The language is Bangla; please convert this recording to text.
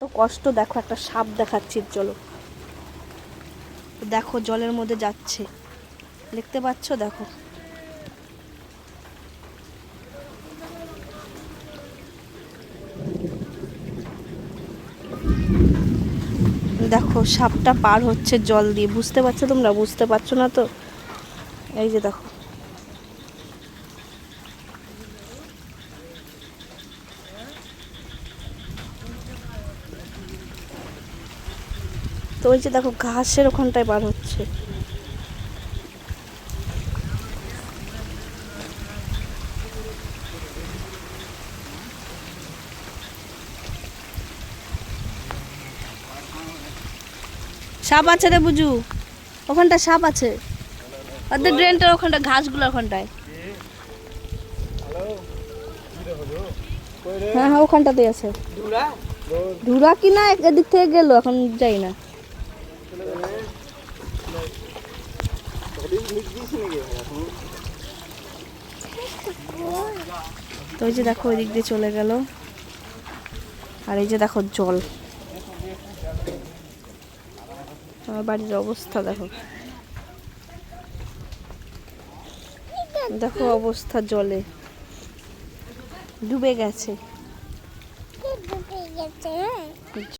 তো কষ্ট দেখো, একটা সাপ দেখাচ্ছি, চলো দেখো জলের মধ্যে যাচ্ছে, দেখতে পাচ্ছ? দেখো দেখো সাপটা পার হচ্ছে জল দিয়ে, বুঝতে পারছো তোমরা? বুঝতে পারছো না তো? এই যে দেখো, তো ওই যে দেখো ঘাসের ওখানটায় পার হচ্ছে। সাপ আছে রে বুঝু, ওখানটা সাপ আছে, ওদের ড্রেনটার ওখানটা, ঘাসগুলোর ওখানটায়। হ্যাঁ হ্যাঁ ওখানটাতেই আছে। ধুরা কি না এদিক থেকে গেল, এখন যাই না। তো ওই যে দেখো ওই দিক দিয়ে চলে গেল, আর এই যে দেখো জল, আমার বাড়ির অবস্থা দেখো, দেখো অবস্থা, জলে ডুবে গেছে।